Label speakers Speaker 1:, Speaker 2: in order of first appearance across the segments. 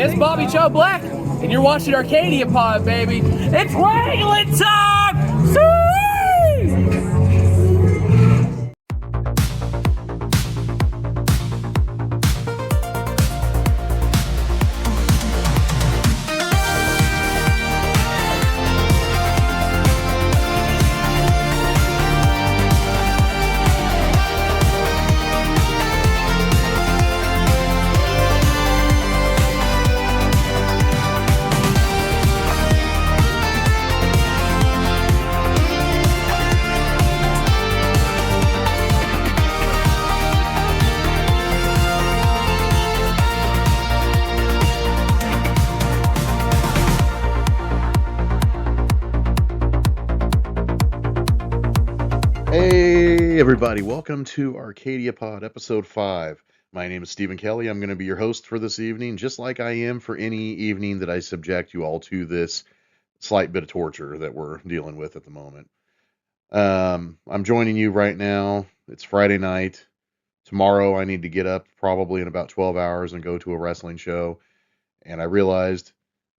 Speaker 1: It's Bobby Joe Black, and you're watching Arcadia Pod, baby. It's wrangling time! Sweet!
Speaker 2: Hey everybody, welcome to Arcadia Pod episode 5. My name is Stephen Kelly. I'm going to be your host for this evening, just like I am for any evening that I subject you all to this slight bit of torture that we're dealing with at the moment. I'm joining you right now. It's Friday night. Tomorrow I need to get up probably in about 12 hours and go to a wrestling show. And I realized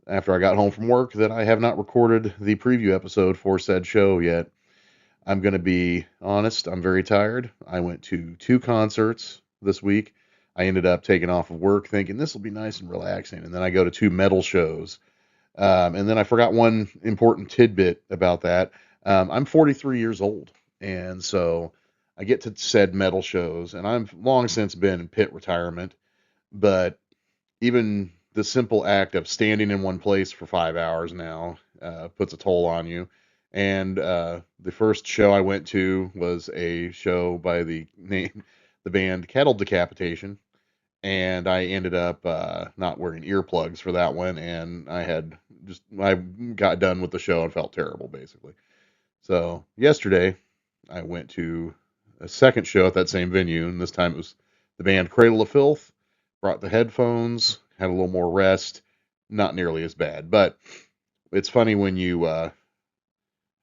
Speaker 2: after I got home from work that I have not recorded the preview episode for said show yet. I'm going to be honest, I'm very tired. I went to 2 concerts this week. I ended up taking off of work thinking this will be nice and relaxing. And then I go to 2 metal shows. And then I forgot one important tidbit about that. I'm 43 years old. And so I get to said metal shows. And I've long since been in pit retirement. But even the simple act of standing in one place for 5 hours now puts a toll on you. And the first show I went to was a show by the band Kettle Decapitation, and I ended up not wearing earplugs for that one, and I got done with the show and felt terrible basically. So yesterday I went to a second show at that same venue, and this time it was the band Cradle of Filth. Brought the headphones, had a little more rest, not nearly as bad, but it's funny when you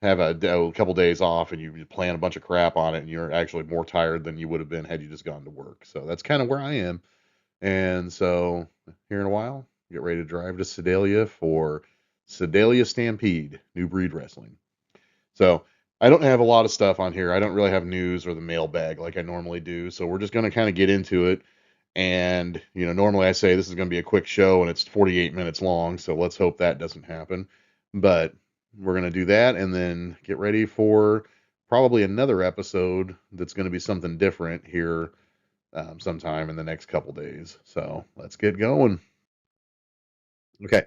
Speaker 2: have a couple days off and you plan a bunch of crap on it and you're actually more tired than you would have been had you just gone to work. So that's kind of where I am. And so here in a while, get ready to drive to Sedalia for Sedalia Stampede, New Breed Wrestling. So I don't have a lot of stuff on here. I don't really have news or the mailbag like I normally do. So we're just going to kind of get into it. And, normally I say this is going to be a quick show and it's 48 minutes long. So let's hope that doesn't happen. But we're going to do that and then get ready for probably another episode that's going to be something different here sometime in the next couple days. So let's get going. Okay.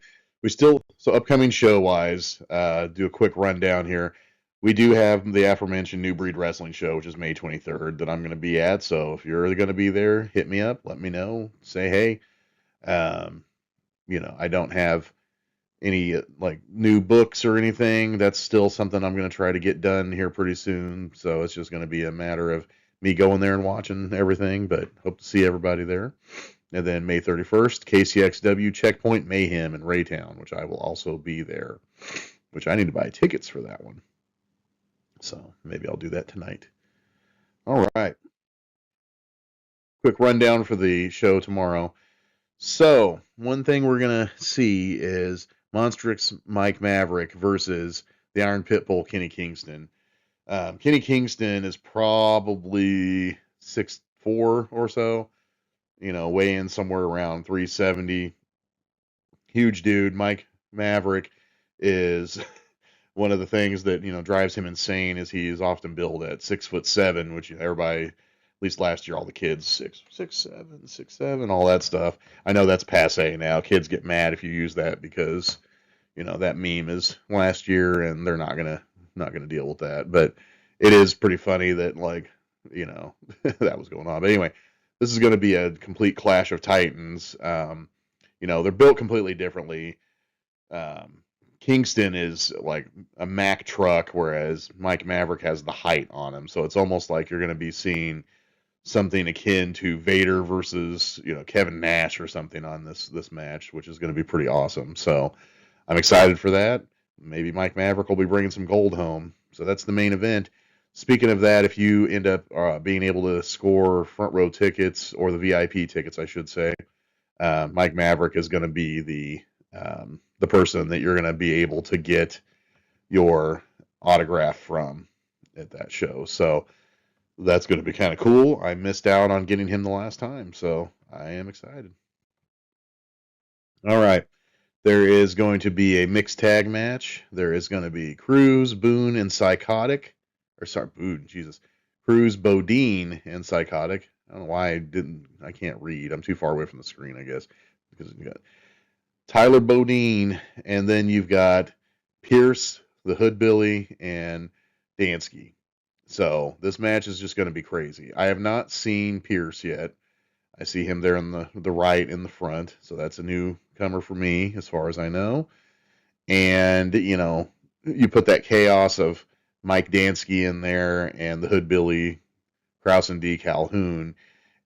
Speaker 2: So upcoming show-wise, do a quick rundown here. We do have the aforementioned New Breed Wrestling show, which is May 23rd, that I'm going to be at. So if you're going to be there, hit me up. Let me know. Say hey. I don't have any new books or anything. That's still something I'm going to try to get done here pretty soon. So it's just going to be a matter of me going there and watching everything, but hope to see everybody there. And then May 31st, KCXW Checkpoint Mayhem in Raytown, which I will also be there, which I need to buy tickets for that one. So maybe I'll do that tonight. All right. Quick rundown for the show tomorrow. So one thing we're going to see is Monstrix Mike Maverick versus the Iron Pitbull Kenny Kingston. Kenny Kingston is probably 6'4" or so, weighing somewhere around 370. Huge dude. Mike Maverick is one of the things that drives him insane is he is often billed at 6'7", which everybody, at least last year, all the kids 6'7", all that stuff. I know that's passe now. Kids get mad if you use that because that meme is last year and they're not gonna deal with that. But it is pretty funny that that was going on. But anyway, this is going to be a complete clash of titans. They're built completely differently. Kingston is like a Mack truck, whereas Mike Maverick has the height on him. So it's almost like you're going to be seeing something akin to Vader versus, Kevin Nash or something on this match, which is going to be pretty awesome. So I'm excited for that. Maybe Mike Maverick will be bringing some gold home. So that's the main event. Speaking of that, if you end up being able to score front row tickets, or the VIP tickets, I should say, Mike Maverick is going to be the person that you're going to be able to get your autograph from at that show. So that's going to be kind of cool. I missed out on getting him the last time, so I am excited. All right. There is going to be a mixed tag match. There is going to be Cruz, Boone, and Psychotic. Or sorry, Boone, Jesus. Cruz, Bodine, and Psychotic. I don't know why I can't read. I'm too far away from the screen, I guess. Because you got Tyler Bodine, and then you've got Pierce, the Hoodbilly, and Dansky. So this match is just going to be crazy. I have not seen Pierce yet. I see him there in the right in the front, so that's a newcomer for me as far as I know. And you put that chaos of Mike Dansky in there and the Hoodbilly, Kraus and D. Calhoun,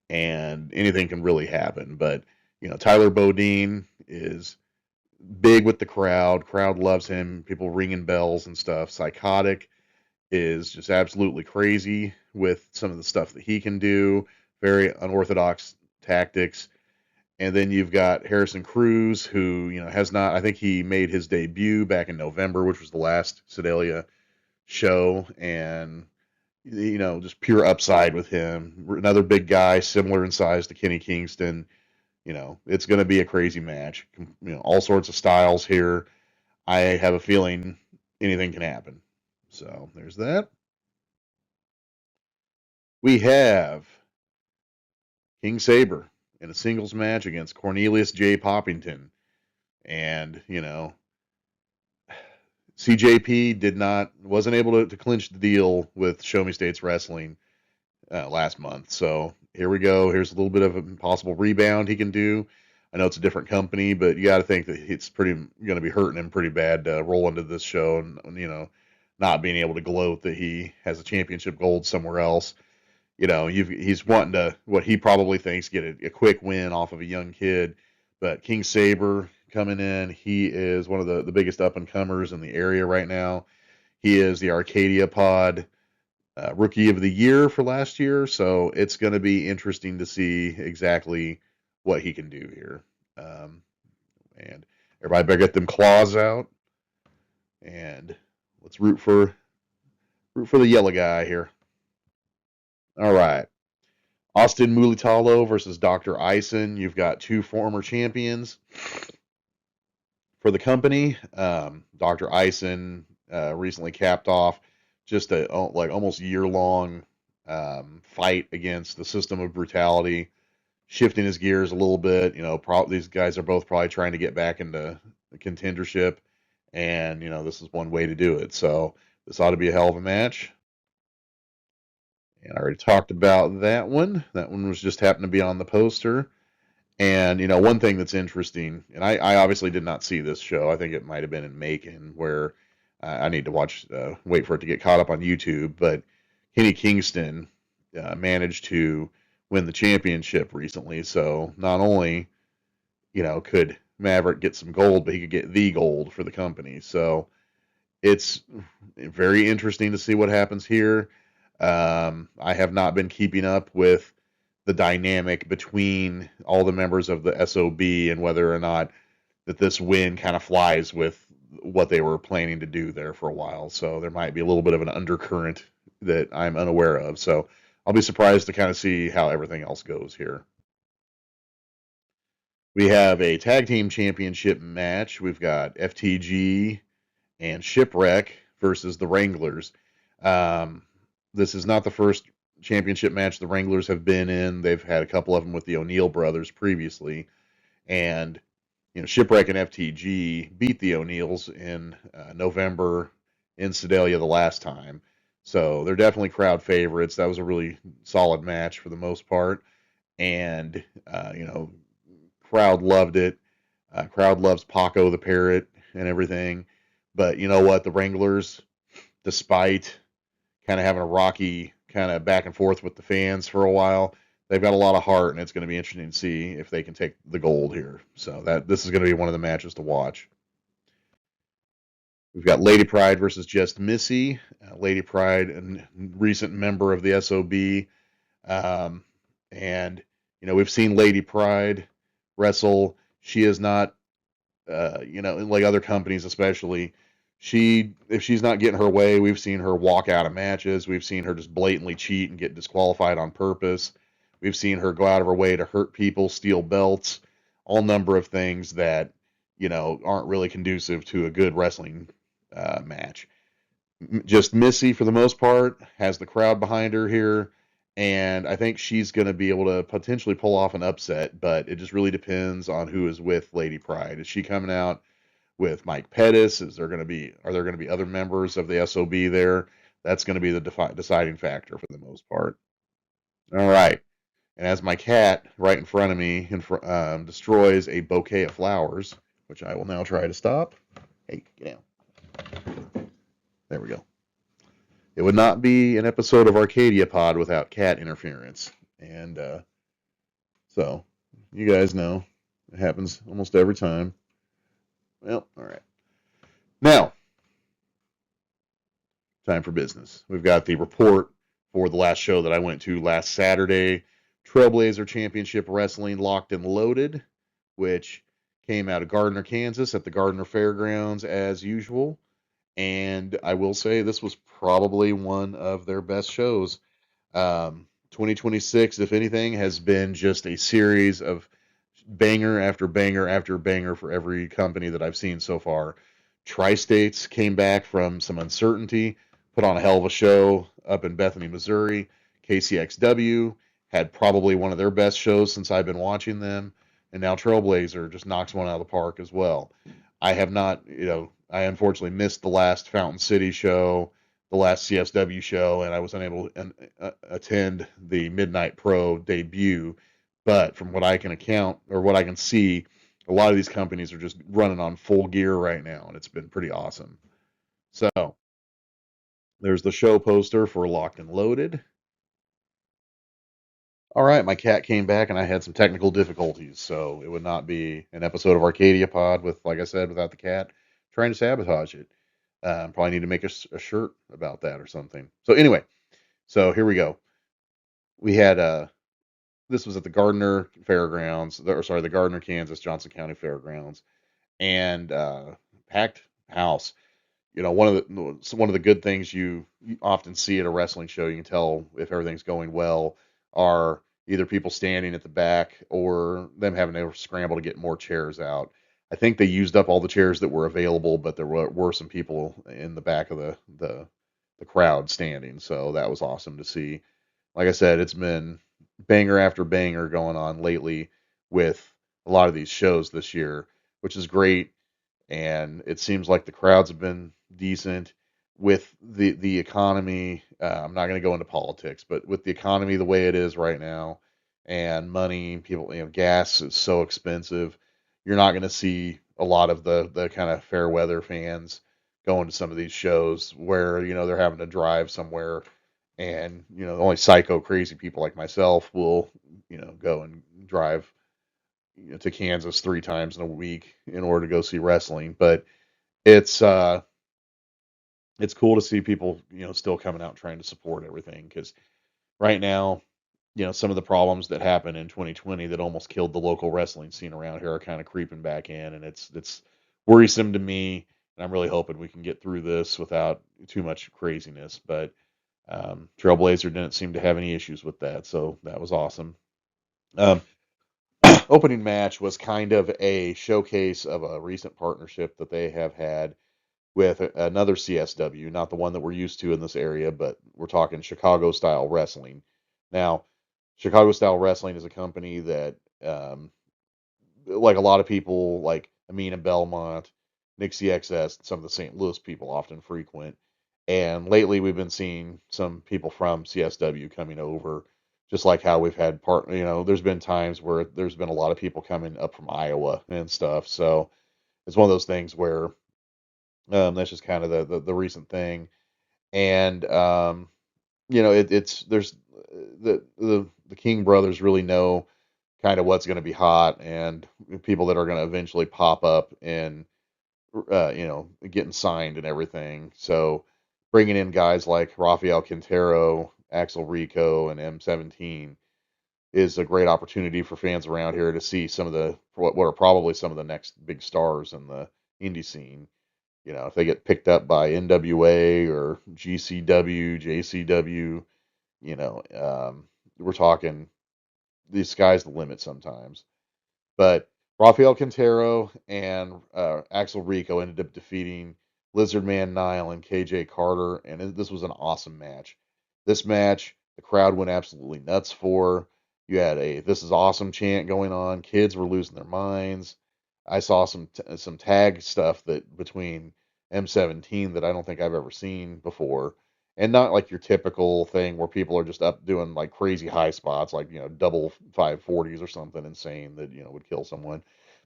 Speaker 2: and anything can really happen. But Tyler Bodine is big with the crowd. Crowd loves him. People ringing bells and stuff. Psychotic is just absolutely crazy with some of the stuff that he can do. Very unorthodox tactics. And then you've got Harrison Cruz, who has not. I think he made his debut back in November, which was the last Sedalia show, and just pure upside with him. Another big guy, similar in size to Kenny Kingston. It's going to be a crazy match. All sorts of styles here. I have a feeling anything can happen. So there's that. We have King Saber in a singles match against Cornelius J. Poppington. And, CJP wasn't able to clinch the deal with Show Me States Wrestling last month. So here we go. Here's a little bit of a possible rebound he can do. I know it's a different company, but you got to think that it's going to be hurting him pretty bad to roll into this show and, not being able to gloat that he has a championship gold somewhere else. He's wanting to, what he probably thinks, get a quick win off of a young kid. But King Saber coming in, he is one of the biggest up-and-comers in the area right now. He is the Arcadia Pod Rookie of the Year for last year, so it's going to be interesting to see exactly what he can do here. And everybody better get them claws out, and let's root for the yellow guy here. All right. Austin Mulitalo versus Dr. Ison. You've got two former champions for the company. Dr. Ison recently capped off just a almost year-long fight against the system of brutality, shifting his gears a little bit. These guys are both probably trying to get back into the contendership, and this is one way to do it. So this ought to be a hell of a match. And I already talked about that one. That one was just happened to be on the poster. And, one thing that's interesting, and I obviously did not see this show. I think it might have been in Macon, where I need to wait for it to get caught up on YouTube. But Kenny Kingston managed to win the championship recently. So not only, could Maverick get some gold, but he could get the gold for the company. So it's very interesting to see what happens here. I have not been keeping up with the dynamic between all the members of the SOB and whether or not that this win kind of flies with what they were planning to do there for a while. So there might be a little bit of an undercurrent that I'm unaware of. So I'll be surprised to kind of see how everything else goes here. We have a tag team championship match. We've got FTG and Shipwreck versus the Wranglers. This is not the first championship match the Wranglers have been in. They've had a couple of them with the O'Neill brothers previously. And, Shipwreck and FTG beat the O'Neills in November in Sedalia the last time. So they're definitely crowd favorites. That was a really solid match for the most part. And, crowd loved it. Crowd loves Paco the Parrot and everything. But you know what? The Wranglers, despite kind of having a rocky kind of back and forth with the fans for a while, they've got a lot of heart, and it's going to be interesting to see if they can take the gold here. So this is going to be one of the matches to watch. We've got Lady Pride versus Just Missy. Lady Pride, a recent member of the SOB. And, we've seen Lady Pride wrestle. She is not, like other companies especially. If she's not getting her way, we've seen her walk out of matches. We've seen her just blatantly cheat and get disqualified on purpose. We've seen her go out of her way to hurt people, steal belts, all number of things that aren't really conducive to a good wrestling match. Just Missy, for the most part, has the crowd behind her here, and I think she's going to be able to potentially pull off an upset, but it just really depends on who is with Lady Pride. Is she coming out with Mike Pettis? Are there going to be other members of the SOB there? That's going to be the deciding factor for the most part. All right. And as my cat right in front of me destroys a bouquet of flowers, which I will now try to stop. Hey, get down. There we go. It would not be an episode of Arcadia Pod without cat interference. And so, you guys know, it happens almost every time. Well, all right. Now, time for business. We've got the report for the last show that I went to last Saturday, Trailblazer Championship Wrestling Locked and Loaded, which came out of Gardner, Kansas at the Gardner Fairgrounds as usual. And I will say this was probably one of their best shows. 2026, if anything, has been just a series of banger after banger after banger for every company that I've seen so far. Tri-States came back from some uncertainty, put on a hell of a show up in Bethany, Missouri. KCXW had probably one of their best shows since I've been watching them. And now Trailblazer just knocks one out of the park as well. I have not, I unfortunately missed the last Fountain City show, the last CSW show, and I was unable to attend the Midnight Pro debut. But from what I can account or what I can see, a lot of these companies are just running on full gear right now, and it's been pretty awesome. So there's the show poster for Locked and Loaded. All right, my cat came back, and I had some technical difficulties, so it would not be an episode of Arcadia Pod with, like I said, without the cat trying to sabotage it. Probably need to make a shirt about that or something. So anyway, so here we go. We had this was at the Gardner Fairgrounds, the Gardner, Kansas, Johnson County Fairgrounds, and packed house. One of the good things you often see at a wrestling show, you can tell if everything's going well, are either people standing at the back or them having to scramble to get more chairs out. I think they used up all the chairs that were available, but there were some people in the back of the crowd standing, so that was awesome to see. Like I said, it's been banger after banger going on lately with a lot of these shows this year, which is great. And it seems like the crowds have been decent with the economy. I'm not going to go into politics, but with the economy the way it is right now, and money, people, gas is so expensive. You're not going to see a lot of the kind of fair weather fans going to some of these shows where they're having to drive somewhere, and only psycho crazy people like myself will go and drive to Kansas 3 times in a week in order to go see wrestling. But it's cool to see people still coming out trying to support everything, because right now some of the problems that happened in 2020 that almost killed the local wrestling scene around here are kind of creeping back in, and it's worrisome to me. And I'm really hoping we can get through this without too much craziness. But Trailblazer didn't seem to have any issues with that, so that was awesome. Opening match was kind of a showcase of a recent partnership that they have had with another CSW, not the one that we're used to in this area, but we're talking Chicago Style Wrestling. Now, Chicago Style Wrestling is a company that, like a lot of people, like Amina Belmont, Nick CXS, some of the St. Louis people often frequent. And lately, we've been seeing some people from CSW coming over, just like how we've had there's been times where there's been a lot of people coming up from Iowa and stuff. So it's one of those things where that's just kind of the recent thing. And it's there's the King brothers really know kind of what's going to be hot, and people that are going to eventually pop up and getting signed and everything. So bringing in guys like Rafael Quintero, Axel Rico, and M17, is a great opportunity for fans around here to see some of what are probably some of the next big stars in the indie scene. If they get picked up by NWA or GCW, JCW, we're talking the sky's the limit sometimes. But Rafael Quintero and Axel Rico ended up defeating Lizardman Nile and KJ Carter, and this was an awesome match. This match, the crowd went absolutely nuts for. You had a "This is awesome" chant going on. Kids were losing their minds. I saw some tag stuff that between M17 that I don't think I've ever seen before, and not like your typical thing where people are just up doing like crazy high spots, like double 540s or something insane that would kill someone.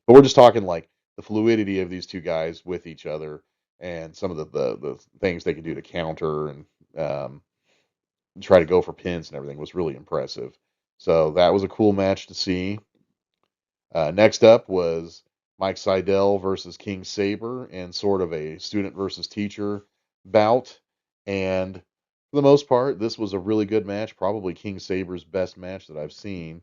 Speaker 2: But we're just talking like the fluidity of these two guys with each other, and some of the things they could do to counter and try to go for pins and everything was really impressive. So that was a cool match to see. Next up was Mike Seidel versus King Saber, and sort of a student versus teacher bout. And for the most part, this was a really good match, probably King Saber's best match that I've seen.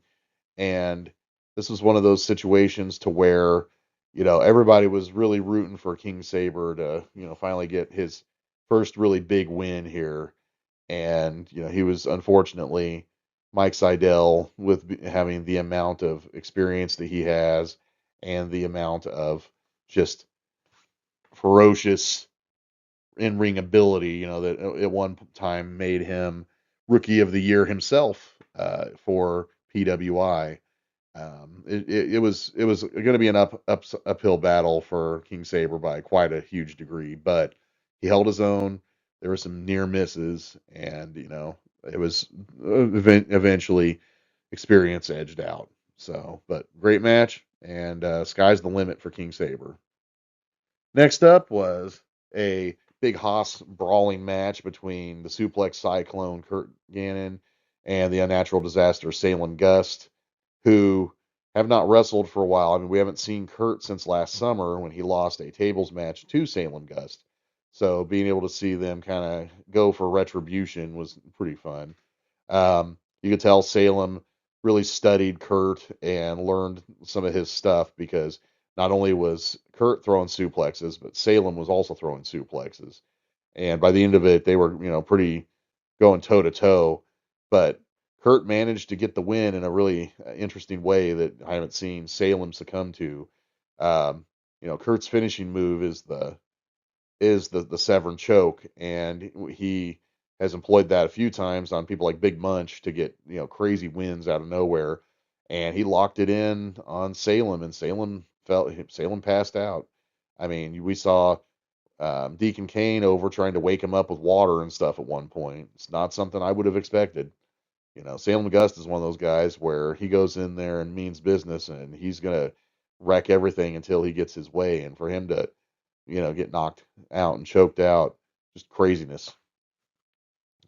Speaker 2: And this was one of those situations to where, everybody was really rooting for King Saber to, finally get his first really big win here. And, he was unfortunately Mike Seidel with having the amount of experience that he has and the amount of just ferocious in-ring ability, that at one time made him Rookie of the Year himself for PWI. It was going to be an uphill battle for King Saber by quite a huge degree, but he held his own. There were some near misses, and it was eventually experience edged out. So, but great match, and sky's the limit for King Saber. Next up was a big Haas brawling match between the Suplex Cyclone Kurt Gannon and the Unnatural Disaster Salem Gust, who have not wrestled for a while. I mean, we haven't seen Kurt since last summer when he lost a tables match to Salem Gust. So being able to see them kind of go for retribution was pretty fun. You could tell Salem really studied Kurt and learned some of his stuff, because not only was Kurt throwing suplexes, but Salem was also throwing suplexes. And by the end of it, they were, pretty going toe to toe. But Kurt managed to get the win in a really interesting way that I haven't seen Salem succumb to. Kurt's finishing move is the Severn choke, and he has employed that a few times on people like Big Munch to get crazy wins out of nowhere. And he locked it in on Salem, and Salem passed out. I mean, we saw Deacon Kane over trying to wake him up with water and stuff at one point. It's not something I would have expected. Salem Gust is one of those guys where he goes in there and means business, and he's gonna wreck everything until he gets his way. And for him to, get knocked out and choked out, just craziness.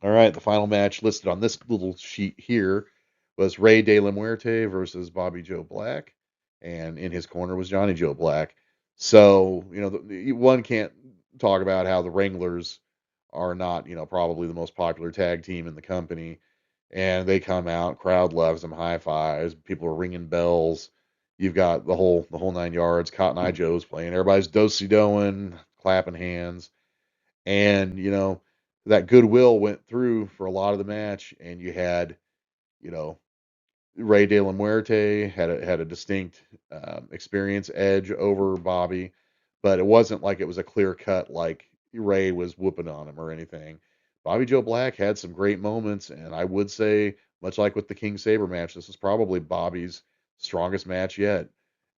Speaker 2: All right, the final match listed on this little sheet here was Rey De La Muerte versus Bobby Joe Black, and in his corner was Johnny Joe Black. So, one can't talk about how the Wranglers are not, probably the most popular tag team in the company. And they come out, crowd loves them, high fives, people are ringing bells. You've got the whole 9 yards. Cotton Eye Joe's playing, everybody's do-si-doing, clapping hands, and that goodwill went through for a lot of the match. And you had, you know, Rey De La Muerte had a distinct experience edge over Bobby, but it wasn't like it was a clear cut like Rey was whooping on him or anything. Bobby Joe Black had some great moments, and I would say, much like with the King Saber match, this is probably Bobby's strongest match yet.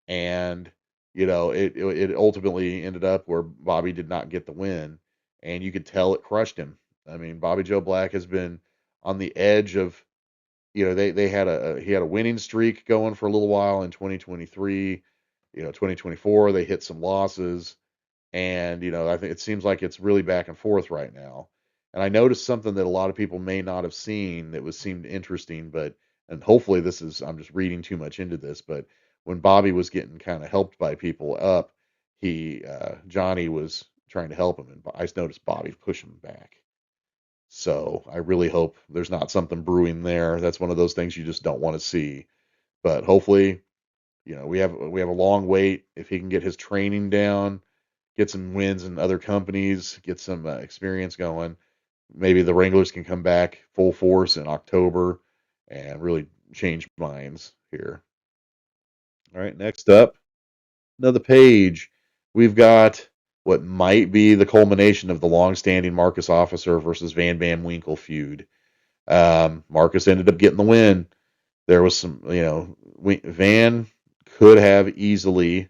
Speaker 2: And it ultimately ended up where Bobby did not get the win, and you could tell it crushed him. I mean, Bobby Joe Black has been on the edge of, they had he had a winning streak going for a little while in 2023. 2024 they hit some losses, and I think it seems like it's really back and forth right now. And I noticed something that a lot of people may not have seen that seemed interesting, but, and hopefully I'm just reading too much into this, but when Bobby was getting kind of helped by people up, Johnny was trying to help him, and I noticed Bobby push him back. So I really hope there's not something brewing there. That's one of those things you just don't want to see. But hopefully, we have a long wait. If he can get his training down, get some wins in other companies, get some experience going, maybe the Wranglers can come back full force in October and really change minds here. All right, next up, another page. We've got what might be the culmination of the long-standing Marcus Officer versus Van Bam Winkle feud. Marcus ended up getting the win. There was some, Van could have easily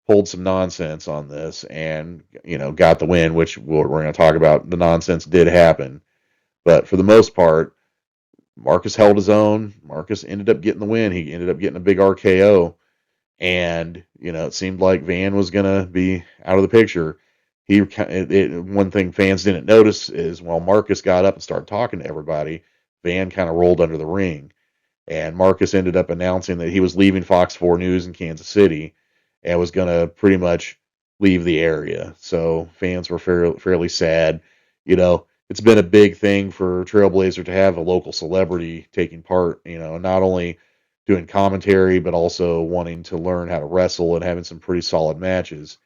Speaker 2: pulled some nonsense on this and, got the win, which we're going to talk about. The nonsense did happen. But for the most part, Marcus held his own. Marcus ended up getting the win. He ended up getting a big RKO. And, it seemed like Van was going to be out of the picture. One thing fans didn't notice is while Marcus got up and started talking to everybody, Van kind of rolled under the ring. And Marcus ended up announcing that he was leaving Fox 4 News in Kansas City and was going to pretty much leave the area. So fans were fairly sad. It's been a big thing for Trailblazer to have a local celebrity taking part, not only doing commentary, but also wanting to learn how to wrestle and having some pretty solid matches.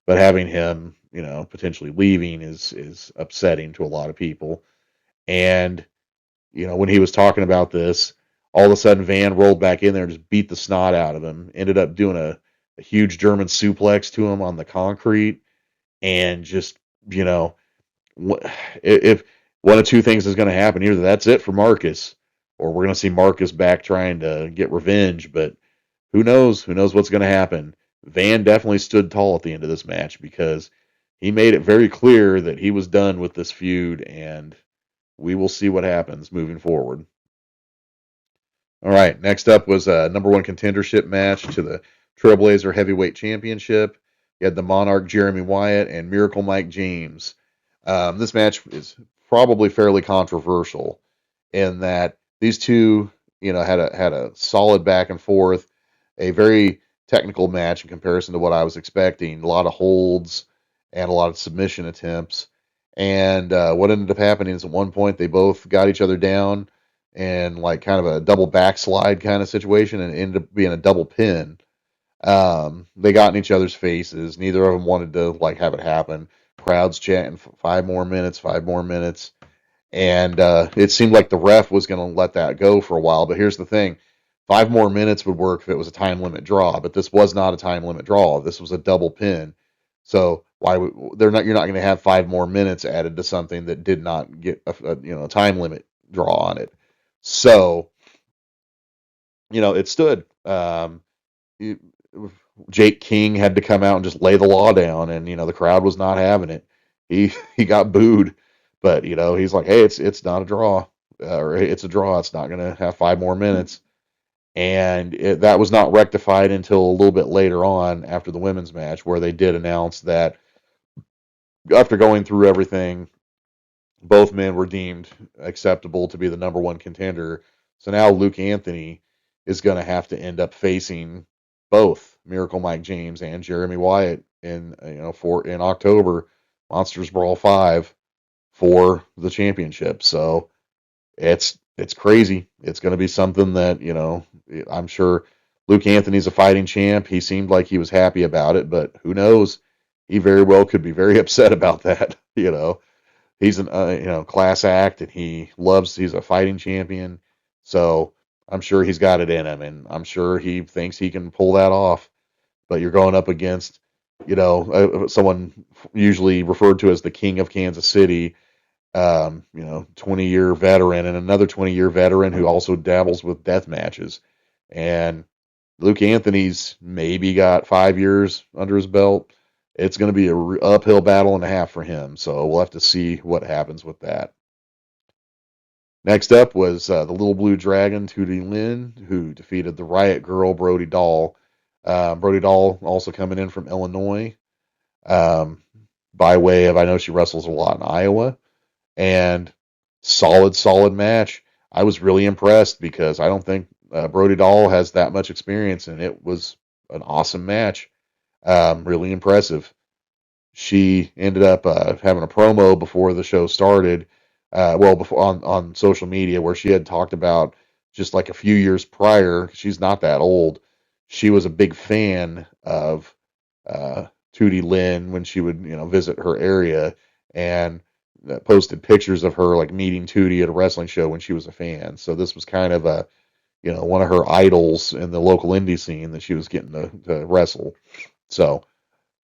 Speaker 2: But having him, potentially leaving is upsetting to a lot of people. And when he was talking about this, all of a sudden Van rolled back in there and just beat the snot out of him. Ended up doing a huge German suplex to him on the concrete, and just you know, if one of two things is going to happen, either that's it for Marcus, or we're going to see Marcus back trying to get revenge. But who knows? Who knows what's going to happen? Van definitely stood tall at the end of this match because he made it very clear that he was done with this feud, and we will see what happens moving forward. All right, next up was a number one contendership match to the Trailblazer Heavyweight Championship. You had the Monarch Jeremy Wyatt and Miracle Mike James. This match is probably fairly controversial in that these two, had a solid back and forth, a very technical match in comparison to what I was expecting. A lot of holds and a lot of submission attempts. And what ended up happening is at one point they both got each other down and like kind of a double backslide kind of situation, and it ended up being a double pin. They got in each other's faces. Neither of them wanted to like have it happen. Crowds chanting 5 more minutes, 5 more minutes, and it seemed like the ref was going to let that go for a while. But here's the thing: 5 more minutes would work if it was a time limit draw, but this was not a time limit draw. This was a double pin. So why they're not? You're not going to have 5 more minutes added to something that did not get a time limit draw on it. So it stood. It- Jake King had to come out and just lay the law down, and the crowd was not having it. He got booed, but he's like, hey, it's not a draw, or it's a draw. It's not going to have 5 more minutes, and that was not rectified until a little bit later on after the women's match, where they did announce that after going through everything, both men were deemed acceptable to be the number one contender. So now Luke Anthony is going to have to end up facing both Miracle Mike James and Jeremy Wyatt in October, Monsters Brawl 5 for the championship. So it's crazy. It's going to be something that, I'm sure Luke Anthony's a fighting champ. He seemed like he was happy about it, but who knows? He very well could be very upset about that, He's an class act, and he's a fighting champion. So I'm sure he's got it in him, and I'm sure he thinks he can pull that off. But you're going up against, someone usually referred to as the King of Kansas City, 20-year veteran, and another 20-year veteran who also dabbles with death matches. And Luke Anthony's maybe got 5 years under his belt. It's going to be an uphill battle and a half for him. So we'll have to see what happens with that. Next up was the Little Blue Dragon, Tootie Lynn, who defeated the Riot Girl, Brody Dahl. Brody Dahl also coming in from Illinois, by way of, I know she wrestles a lot in Iowa, and solid match. I was really impressed because I don't think Brody Dahl has that much experience, and it was an awesome match. Really impressive. She ended up having a promo before the show started, well, before on social media, where she had talked about just like a few years prior, she's not that old. She was a big fan of uh, Tootie Lynn when she would, visit her area, and posted pictures of her like meeting Tootie at a wrestling show when she was a fan. So this was kind of a, one of her idols in the local indie scene that she was getting to wrestle. So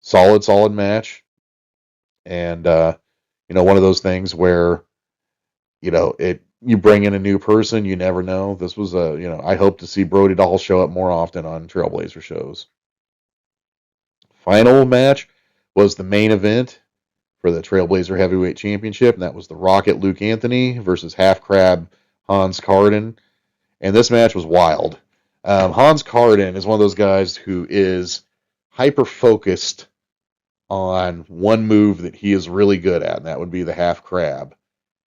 Speaker 2: solid match, and one of those things where you bring in a new person, you never know. This was I hope to see Brody Dahl show up more often on Trailblazer shows. Final match was the main event for the Trailblazer Heavyweight Championship, and that was the Rocket Luke Anthony versus Half Crab Hans Carden. And this match was wild. Hans Carden is one of those guys who is hyper focused on one move that he is really good at, and that would be the half crab.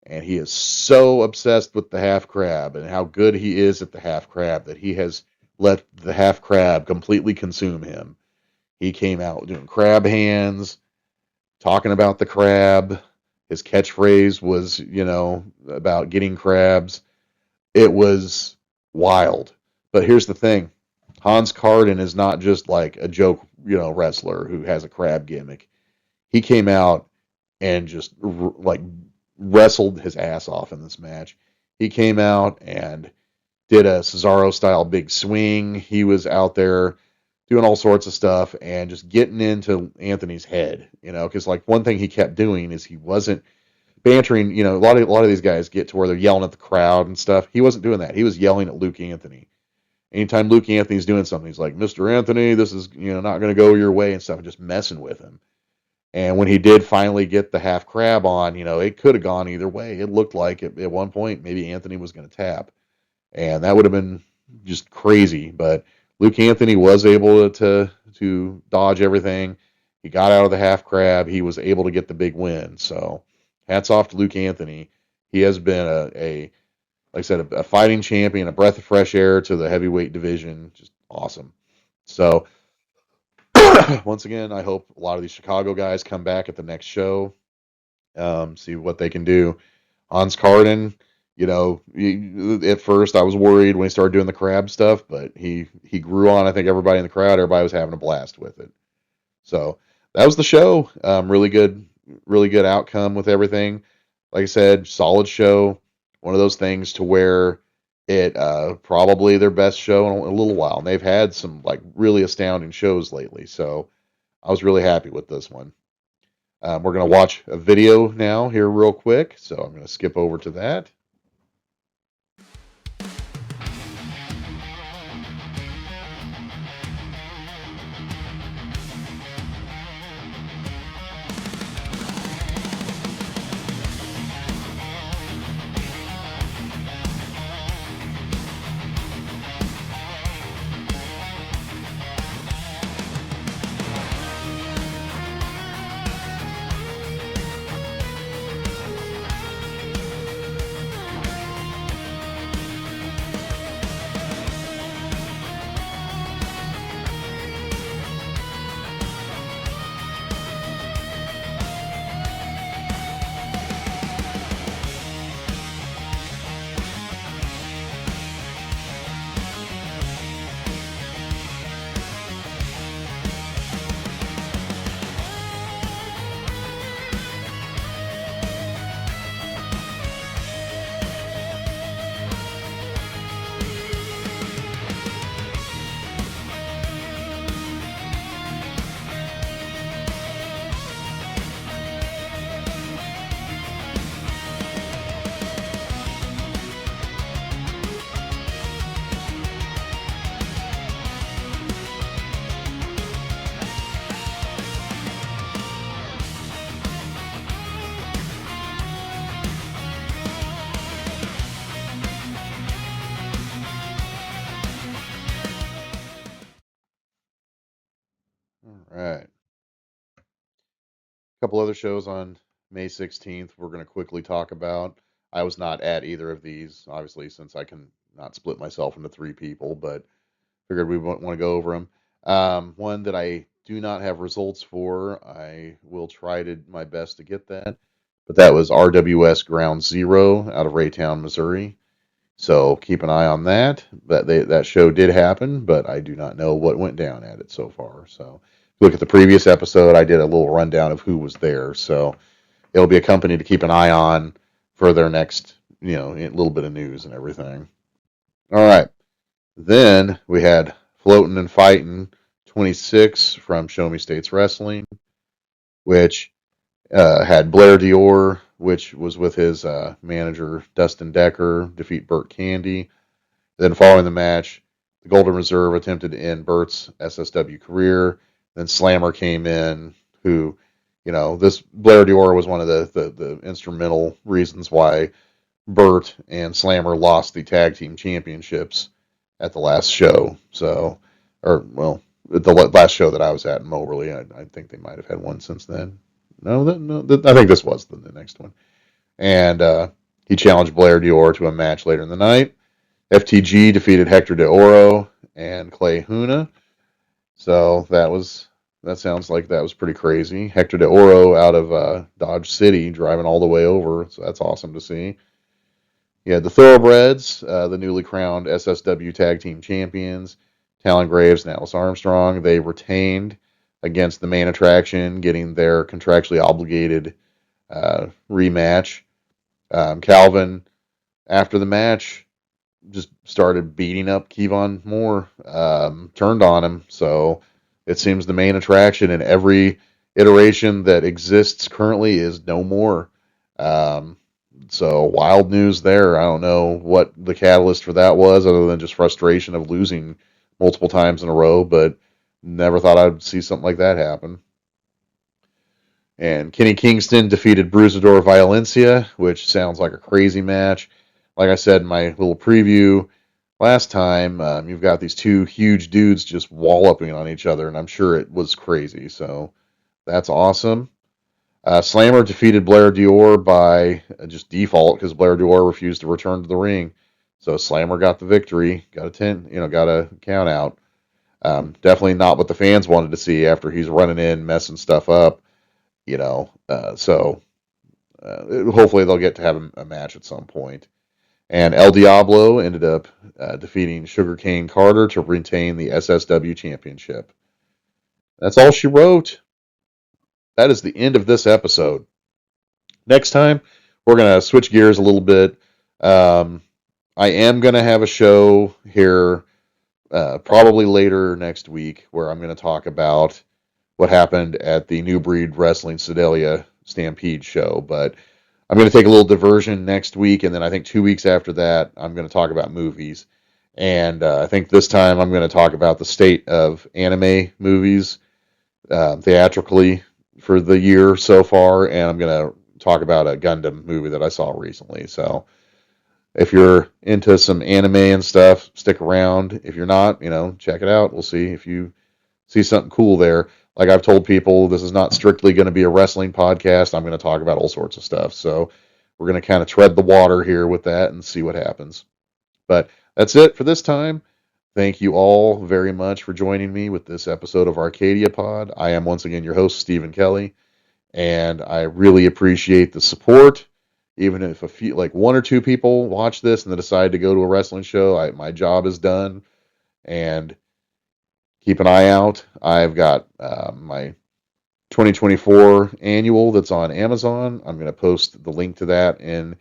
Speaker 2: And he is so obsessed with the half crab and how good he is at the half crab that he has let the half crab completely consume him. He came out doing crab hands, talking about the crab. His catchphrase was, about getting crabs. It was wild. But here's the thing. Hans Carden is not just like a joke, wrestler who has a crab gimmick. He came out and just like wrestled his ass off in this match. He came out and did a Cesaro style big swing. He was out there doing all sorts of stuff and just getting into Anthony's head, because like one thing he kept doing is he wasn't bantering. A lot of these guys get to where they're yelling at the crowd and stuff. He wasn't doing that. He was yelling at Luke Anthony. Anytime Luke Anthony's doing something, he's like, "Mr. Anthony, this is not going to go your way," and stuff, and just messing with him. And when he did finally get the half crab on, it could have gone either way. It looked like at one point maybe Anthony was going to tap, and that would have been just crazy. But Luke Anthony was able to dodge everything. He got out of the half crab. He was able to get the big win. So hats off to Luke Anthony. He has been a like I said, a fighting champion, a breath of fresh air to the heavyweight division. Just awesome. So once again, I hope a lot of these Chicago guys come back at the next show, see what they can do. Hans Carden, at first I was worried when he started doing the crab stuff, but he grew on. I think everybody in the crowd, everybody was having a blast with it. So that was the show. Really good outcome with everything. Like I said, solid show. One of those things to where it probably their best show in a little while. And they've had some like really astounding shows lately. So I was really happy with this one. We're going to watch a video now here real quick. So I'm going to skip over to that. All right. A couple other shows on May 16th we're going to quickly talk about. I was not at either of these, obviously, since I can not split myself into three people, but figured we want to go over them. One that I do not have results for, I will try to my best to get that. But that was RWS Ground Zero out of Raytown, Missouri. So keep an eye on that. That show did happen, but I do not know what went down at it so far. So if you look at the previous episode, I did a little rundown of who was there. So it'll be a company to keep an eye on for their next, a little bit of news and everything. All right. Then we had Floatin' and Fightin' 26 from Show Me States Wrestling, which had Blair Dior, which was with his manager Dustin Decker, defeat Burt Candy. Then following the match, the Golden Reserve attempted to end Burt's SSW career. Then Slammer came in, who, this Blair Dior was one of the instrumental reasons why Burt and Slammer lost the tag team championships at the last show. So, at the last show that I was at in Moberly, I think they might have had one since then. No, I think this was the next one. And he challenged Blair Dior to a match later in the night. FTG defeated Hector de Oro and Clay Huna. So that sounds like that was pretty crazy. Hector de Oro out of Dodge City, driving all the way over. So that's awesome to see. Yeah, the Thoroughbreds, the newly crowned SSW Tag Team Champions, Talon Graves and Atlas Armstrong, they retained against the main attraction, getting their contractually obligated rematch. Calvin, after the match, just started beating up Kevon Moore, turned on him. So it seems the main attraction in every iteration that exists currently is no more. So wild news there. I don't know what the catalyst for that was, other than just frustration of losing multiple times in a row, but never thought I'd see something like that happen. And Kenny Kingston defeated Bruisador Violencia, which sounds like a crazy match. Like I said in my little preview last time, you've got these two huge dudes just walloping on each other, and I'm sure it was crazy. So that's awesome. Slammer defeated Blair Dior by just default because Blair Dior refused to return to the ring. So Slammer got the victory, got a count out. Definitely not what the fans wanted to see after he's running in, messing stuff up. So hopefully they'll get to have a match at some point. And El Diablo ended up defeating Sugarcane Carter to retain the SSW championship. That's all she wrote. That is the end of this episode. Next time, we're going to switch gears a little bit. I am going to have a show here probably later next week where I'm going to talk about what happened at the New Breed Wrestling Sedalia Stampede show. But I'm going to take a little diversion next week, and then I think 2 weeks after that, I'm going to talk about movies. And I think this time I'm going to talk about the state of anime movies theatrically for the year so far, and I'm going to talk about a Gundam movie that I saw recently. So if you're into some anime and stuff, stick around. If you're not, check it out. We'll see if you see something cool there. Like I've told people, this is not strictly going to be a wrestling podcast. I'm going to talk about all sorts of stuff. So we're going to kind of tread the water here with that and see what happens. But that's it for this time. Thank you all very much for joining me with this episode of Arcadia Pod. I am once again your host, Stephen Kelly, and I really appreciate the support. Even if one or two people watch this and they decide to go to a wrestling show, my job is done. And keep an eye out. I've got my 2024 annual that's on Amazon. I'm going to post the link to that in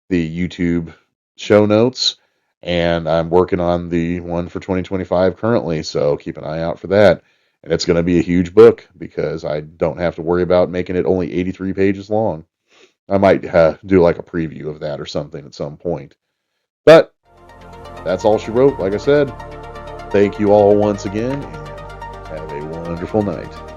Speaker 2: the YouTube show notes. And I'm working on the one for 2025 currently, so keep an eye out for that. And it's going to be a huge book because I don't have to worry about making it only 83 pages long. I might do like a preview of that or something at some point. But that's all she wrote. Like I said, thank you all once again, and have a wonderful night.